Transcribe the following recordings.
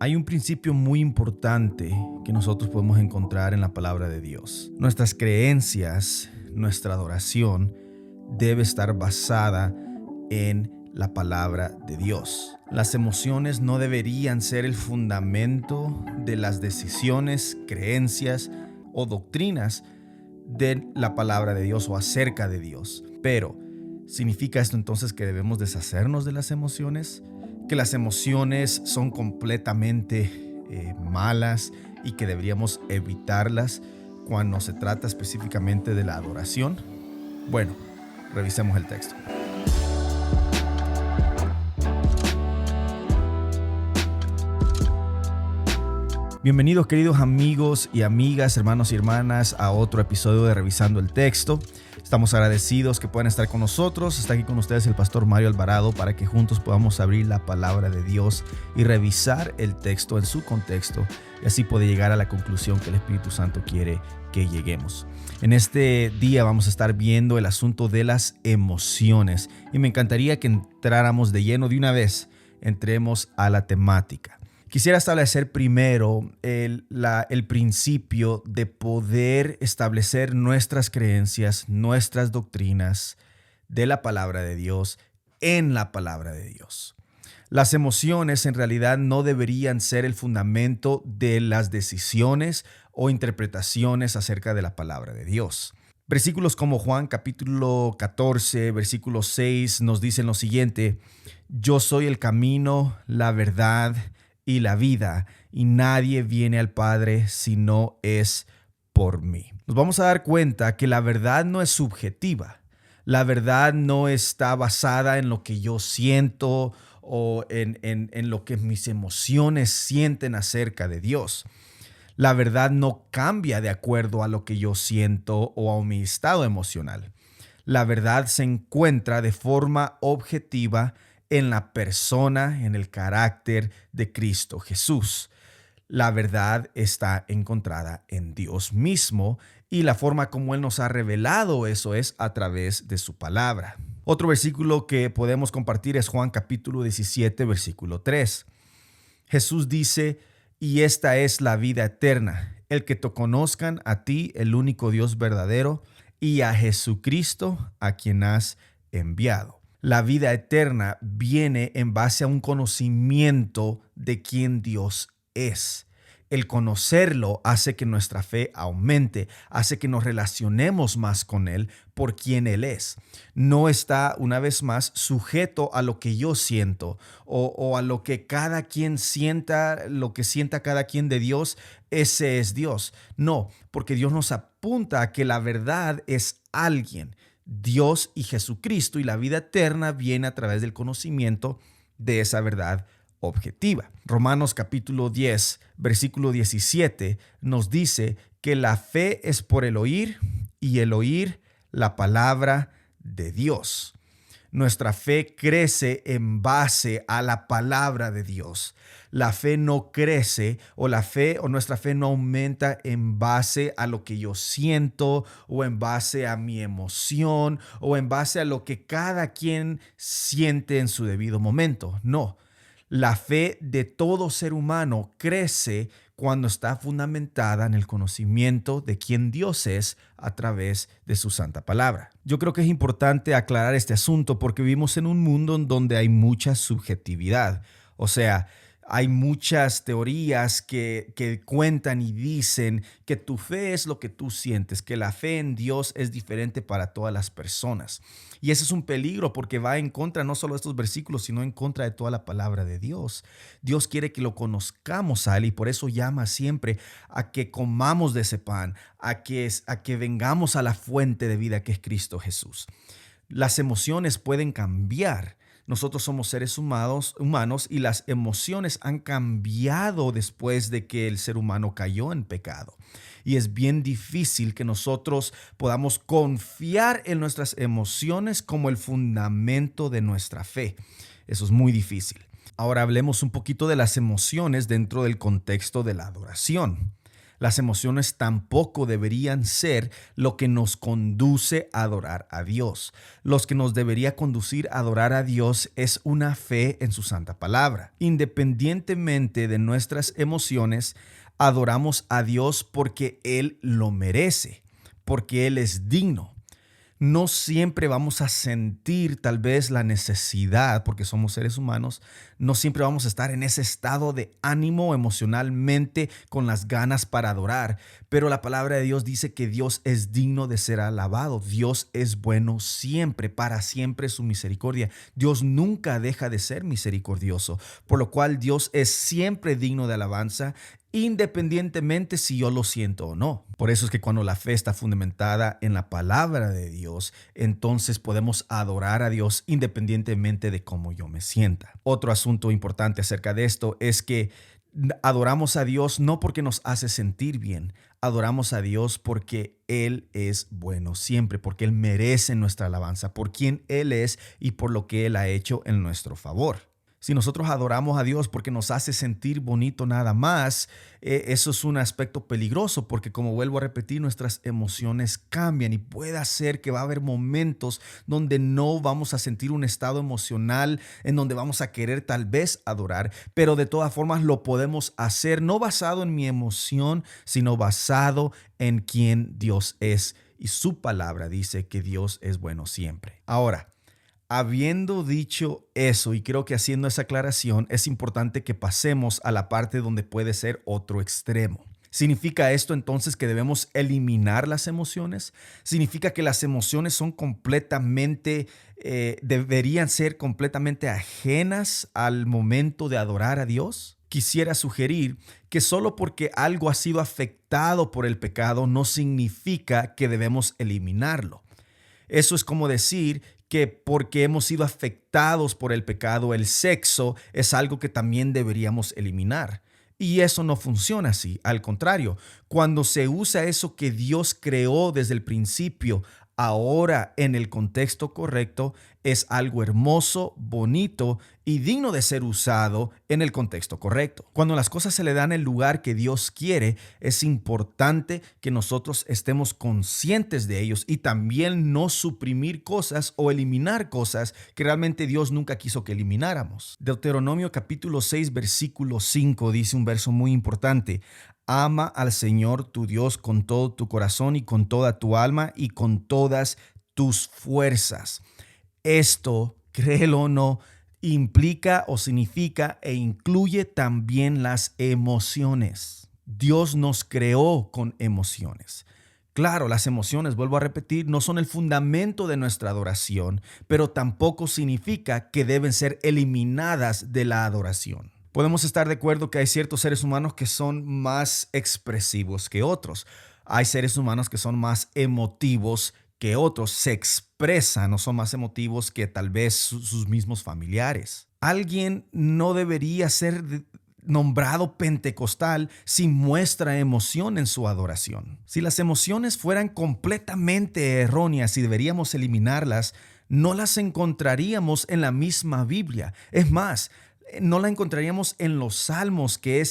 Hay un principio muy importante que nosotros podemos encontrar en la palabra de Dios. Nuestras creencias, nuestra adoración debe estar basada en la palabra de Dios. Las emociones no deberían ser el fundamento de las decisiones, creencias o doctrinas de la palabra de Dios o acerca de Dios. Pero, ¿significa esto entonces que debemos deshacernos de las emociones? ¿Que las emociones son completamente malas y que deberíamos evitarlas cuando se trata específicamente de la adoración? Bueno, revisemos el texto. Bienvenidos queridos amigos y amigas, hermanos y hermanas a otro episodio de Revisando el Texto. Estamos agradecidos que puedan estar con nosotros. Está aquí con ustedes el pastor Mario Alvarado para que juntos podamos abrir la palabra de Dios y revisar el texto en su contexto y así poder llegar a la conclusión que el Espíritu Santo quiere que lleguemos. En este día vamos a estar viendo el asunto de las emociones y me encantaría que entráramos de lleno de una vez, entremos a la temática. Quisiera establecer primero el principio de poder establecer nuestras creencias, nuestras doctrinas de la palabra de Dios en la palabra de Dios. Las emociones en realidad no deberían ser el fundamento de las decisiones o interpretaciones acerca de la palabra de Dios. Versículos como Juan capítulo 14, versículo 6 nos dicen lo siguiente: yo soy el camino, la verdad y la vida, y nadie viene al Padre si no es por mí. Nos vamos a dar cuenta que la verdad no es subjetiva. La verdad no está basada en lo que yo siento o en lo que mis emociones sienten acerca de Dios. La verdad no cambia de acuerdo a lo que yo siento o a mi estado emocional. La verdad se encuentra de forma objetiva en la persona, en el carácter de Cristo Jesús. La verdad está encontrada en Dios mismo y la forma como Él nos ha revelado eso es a través de su palabra. Otro versículo que podemos compartir es Juan capítulo 17, versículo 3. Jesús dice: y esta es la vida eterna, el que te conozcan a ti, el único Dios verdadero, y a Jesucristo, a quien has enviado. La vida eterna viene en base a un conocimiento de quién Dios es. El conocerlo hace que nuestra fe aumente, hace que nos relacionemos más con Él por quien Él es. No está, una vez más, sujeto a lo que yo siento o a lo que cada quien sienta, lo que sienta cada quien de Dios, ese es Dios. No, porque Dios nos apunta a que la verdad es alguien. Dios y Jesucristo, y la vida eterna viene a través del conocimiento de esa verdad objetiva. Romanos capítulo 10, versículo 17 nos dice que la fe es por el oír y el oír la palabra de Dios. Nuestra fe crece en base a la palabra de Dios. La fe no crece o nuestra fe no aumenta en base a lo que yo siento o en base a mi emoción o en base a lo que cada quien siente en su debido momento. No. La fe de todo ser humano crece cuando está fundamentada en el conocimiento de quién Dios es a través de su santa palabra. Yo creo que es importante aclarar este asunto porque vivimos en un mundo en donde hay mucha subjetividad. O sea, hay muchas teorías que cuentan y dicen que tu fe es lo que tú sientes, que la fe en Dios es diferente para todas las personas. Y ese es un peligro porque va en contra no solo de estos versículos, sino en contra de toda la palabra de Dios. Dios quiere que lo conozcamos a Él y por eso llama siempre a que comamos de ese pan, a que vengamos a la fuente de vida que es Cristo Jesús. Las emociones pueden cambiar. Nosotros somos seres humanos y las emociones han cambiado después de que el ser humano cayó en pecado. Y es bien difícil que nosotros podamos confiar en nuestras emociones como el fundamento de nuestra fe. Eso es muy difícil. Ahora hablemos un poquito de las emociones dentro del contexto de la adoración. Las emociones tampoco deberían ser lo que nos conduce a adorar a Dios. Lo que nos debería conducir a adorar a Dios es una fe en su santa palabra. Independientemente de nuestras emociones, adoramos a Dios porque Él lo merece, porque Él es digno. No siempre vamos a sentir tal vez la necesidad, porque somos seres humanos, no siempre vamos a estar en ese estado de ánimo emocionalmente con las ganas para adorar, pero la palabra de Dios dice que Dios es digno de ser alabado. Dios es bueno siempre, para siempre su misericordia. Dios nunca deja de ser misericordioso, por lo cual Dios es siempre digno de alabanza, independientemente si yo lo siento o no. Por eso es que cuando la fe está fundamentada en la palabra de Dios, entonces podemos adorar a Dios independientemente de cómo yo me sienta. Otro asunto importante acerca de esto es que adoramos a Dios no porque nos hace sentir bien, adoramos a Dios porque Él es bueno siempre, porque Él merece nuestra alabanza, por quien Él es y por lo que Él ha hecho en nuestro favor. Si nosotros adoramos a Dios porque nos hace sentir bonito nada más, eso es un aspecto peligroso porque, como vuelvo a repetir, nuestras emociones cambian y puede ser que va a haber momentos donde no vamos a sentir un estado emocional en donde vamos a querer tal vez adorar, pero de todas formas lo podemos hacer no basado en mi emoción, sino basado en quién Dios es. Y su palabra dice que Dios es bueno siempre. Ahora, habiendo dicho eso, y creo que haciendo esa aclaración, es importante que pasemos a la parte donde puede ser otro extremo. ¿Significa esto entonces que debemos eliminar las emociones? ¿Significa que las emociones son deberían ser completamente ajenas al momento de adorar a Dios? Quisiera sugerir que solo porque algo ha sido afectado por el pecado no significa que debemos eliminarlo. Eso es como decir que porque hemos sido afectados por el pecado, el sexo es algo que también deberíamos eliminar. Y eso no funciona así. Al contrario, cuando se usa eso que Dios creó desde el principio, ahora en el contexto correcto, es algo hermoso, bonito y digno de ser usado en el contexto correcto. Cuando las cosas se le dan el lugar que Dios quiere, es importante que nosotros estemos conscientes de ellos y también no suprimir cosas o eliminar cosas que realmente Dios nunca quiso que elimináramos. Deuteronomio capítulo 6, versículo 5 dice un verso muy importante: ama al Señor tu Dios con todo tu corazón y con toda tu alma y con todas tus fuerzas. Esto, créelo o no, implica o significa e incluye también las emociones. Dios nos creó con emociones. Claro, las emociones, vuelvo a repetir, no son el fundamento de nuestra adoración, pero tampoco significa que deben ser eliminadas de la adoración. Podemos estar de acuerdo que hay ciertos seres humanos que son más expresivos que otros. Hay seres humanos que son más emotivos que otros, se expresan o son más emotivos que tal vez sus mismos familiares. Alguien no debería ser nombrado pentecostal si muestra emoción en su adoración. Si las emociones fueran completamente erróneas y deberíamos eliminarlas, no las encontraríamos en la misma Biblia. Es más, no la encontraríamos en los salmos, que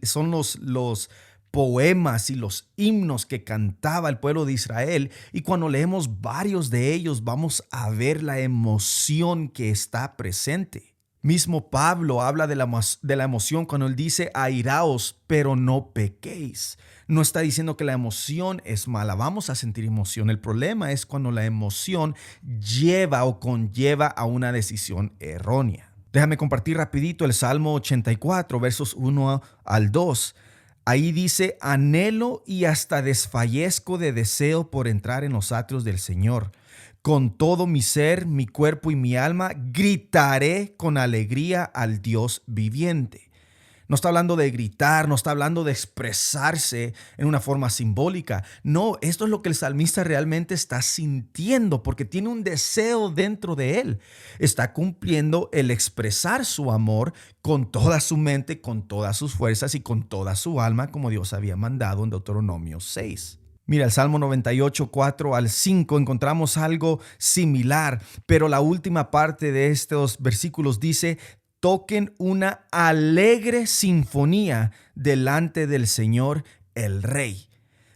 son los poemas y los himnos que cantaba el pueblo de Israel, y cuando leemos varios de ellos vamos a ver la emoción que está presente. Mismo Pablo habla de la emoción cuando él dice airaos, pero no pequéis. No está diciendo que la emoción es mala, vamos a sentir emoción. El problema es cuando la emoción lleva o conlleva a una decisión errónea. Déjame compartir rapidito el Salmo 84, versos 1 al 2. Ahí dice: anhelo y hasta desfallezco de deseo por entrar en los atrios del Señor. Con todo mi ser, mi cuerpo y mi alma, gritaré con alegría al Dios viviente. No está hablando de gritar, no está hablando de expresarse en una forma simbólica. No, esto es lo que el salmista realmente está sintiendo porque tiene un deseo dentro de él. Está cumpliendo el expresar su amor con toda su mente, con todas sus fuerzas y con toda su alma, como Dios había mandado en Deuteronomio 6. Mira, el Salmo 98, 4 al 5 encontramos algo similar, pero la última parte de estos versículos dice: toquen una alegre sinfonía delante del Señor, el Rey.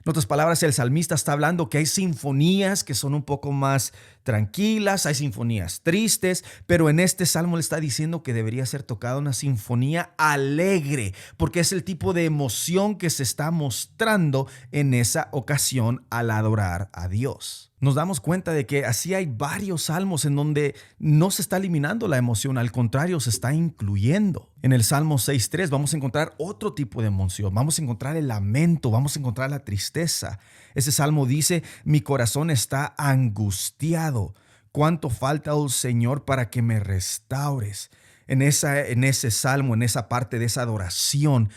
En otras palabras, el salmista está hablando que hay sinfonías que son un poco más tranquilas, hay sinfonías tristes, pero en este salmo le está diciendo que debería ser tocada una sinfonía alegre, porque es el tipo de emoción que se está mostrando en esa ocasión al adorar a Dios. Nos damos cuenta de que así hay varios salmos en donde no se está eliminando la emoción, al contrario, se está incluyendo. En el Salmo 6.3 vamos a encontrar otro tipo de emoción, vamos a encontrar el lamento, vamos a encontrar la tristeza. Ese salmo dice, mi corazón está angustiado. ¿Cuánto falta, oh Señor, para que me restaures? En ese salmo, en esa parte de esa adoración,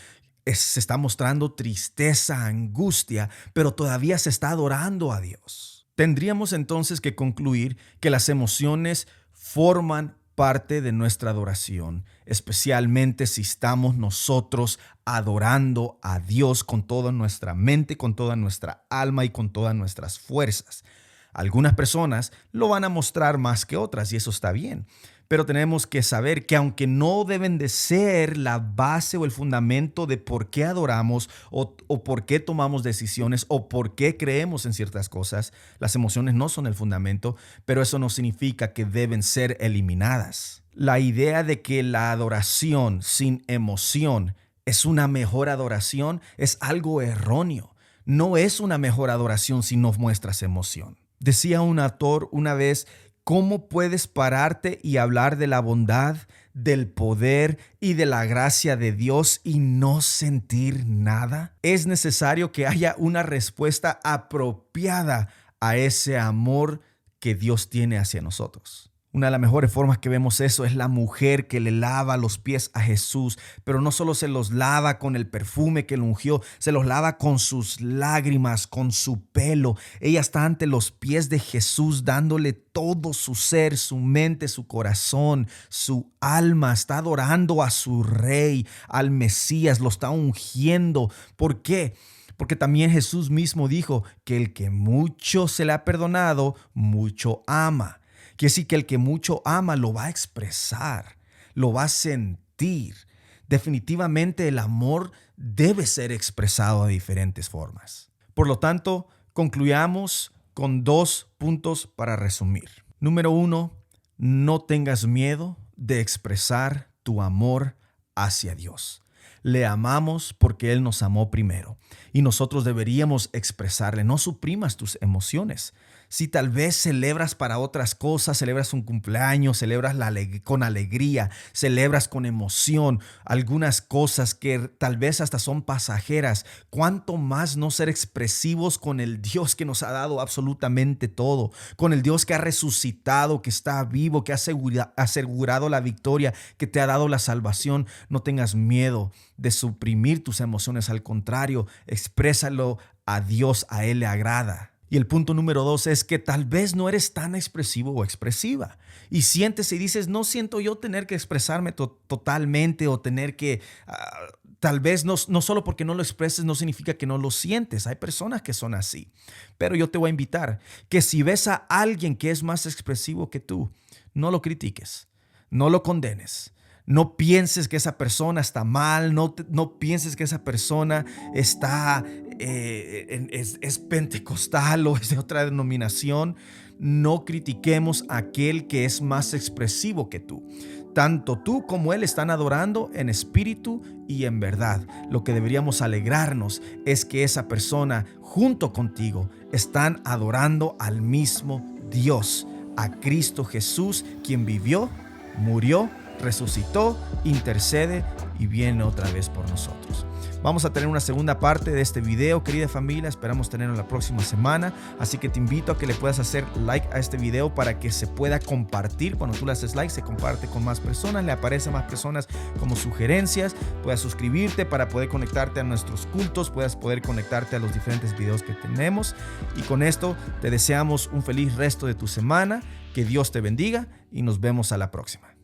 se está mostrando tristeza, angustia, pero todavía se está adorando a Dios. Tendríamos entonces que concluir que las emociones forman parte de nuestra adoración, especialmente si estamos nosotros adorando a Dios con toda nuestra mente, con toda nuestra alma y con todas nuestras fuerzas. Algunas personas lo van a mostrar más que otras y eso está bien. Pero tenemos que saber que aunque no deben de ser la base o el fundamento de por qué adoramos o por qué tomamos decisiones o por qué creemos en ciertas cosas, las emociones no son el fundamento, pero eso no significa que deben ser eliminadas. La idea de que la adoración sin emoción es una mejor adoración es algo erróneo. No es una mejor adoración si no muestras emoción. Decía un autor una vez, ¿cómo puedes pararte y hablar de la bondad, del poder y de la gracia de Dios y no sentir nada? Es necesario que haya una respuesta apropiada a ese amor que Dios tiene hacia nosotros. Una de las mejores formas que vemos eso es la mujer que le lava los pies a Jesús, pero no solo se los lava con el perfume que lo ungió, se los lava con sus lágrimas, con su pelo. Ella está ante los pies de Jesús dándole todo su ser, su mente, su corazón, su alma. Está adorando a su Rey, al Mesías, lo está ungiendo. ¿Por qué? Porque también Jesús mismo dijo que el que mucho se le ha perdonado, mucho ama. Quiere decir que el que mucho ama lo va a expresar, lo va a sentir. Definitivamente el amor debe ser expresado de diferentes formas. Por lo tanto, concluyamos con 2 puntos para resumir. Número 1, no tengas miedo de expresar tu amor hacia Dios. Le amamos porque Él nos amó primero y nosotros deberíamos expresarle. No suprimas tus emociones. Si tal vez celebras para otras cosas, celebras un cumpleaños, celebras con alegría, celebras con emoción, algunas cosas que tal vez hasta son pasajeras, ¿cuánto más no ser expresivos con el Dios que nos ha dado absolutamente todo? Con el Dios que ha resucitado, que está vivo, que ha asegurado la victoria, que te ha dado la salvación. No tengas miedo de suprimir tus emociones, al contrario, exprésalo a Dios, a Él le agrada. Y el punto número 2 es que tal vez no eres tan expresivo o expresiva y sientes y dices, no siento yo tener que expresarme totalmente o tener que, tal vez no solo porque no lo expreses no significa que no lo sientes. Hay personas que son así, pero yo te voy a invitar que si ves a alguien que es más expresivo que tú, no lo critiques, no lo condenes. No pienses que esa persona está mal, no pienses que esa persona está, es pentecostal o es de otra denominación. No critiquemos a aquel que es más expresivo que tú. Tanto tú como él están adorando en espíritu y en verdad. Lo que deberíamos alegrarnos es que esa persona junto contigo están adorando al mismo Dios, a Cristo Jesús, quien vivió, murió, resucitó, intercede y viene otra vez por nosotros. Vamos a tener una segunda parte de este video, querida familia. Esperamos tenerlo la próxima semana. Así que te invito a que le puedas hacer like a este video para que se pueda compartir. Cuando tú le haces like, se comparte con más personas, le aparece a más personas como sugerencias. Puedas suscribirte para poder conectarte a nuestros cultos, puedas poder conectarte a los diferentes videos que tenemos. Y con esto te deseamos un feliz resto de tu semana. Que Dios te bendiga y nos vemos a la próxima.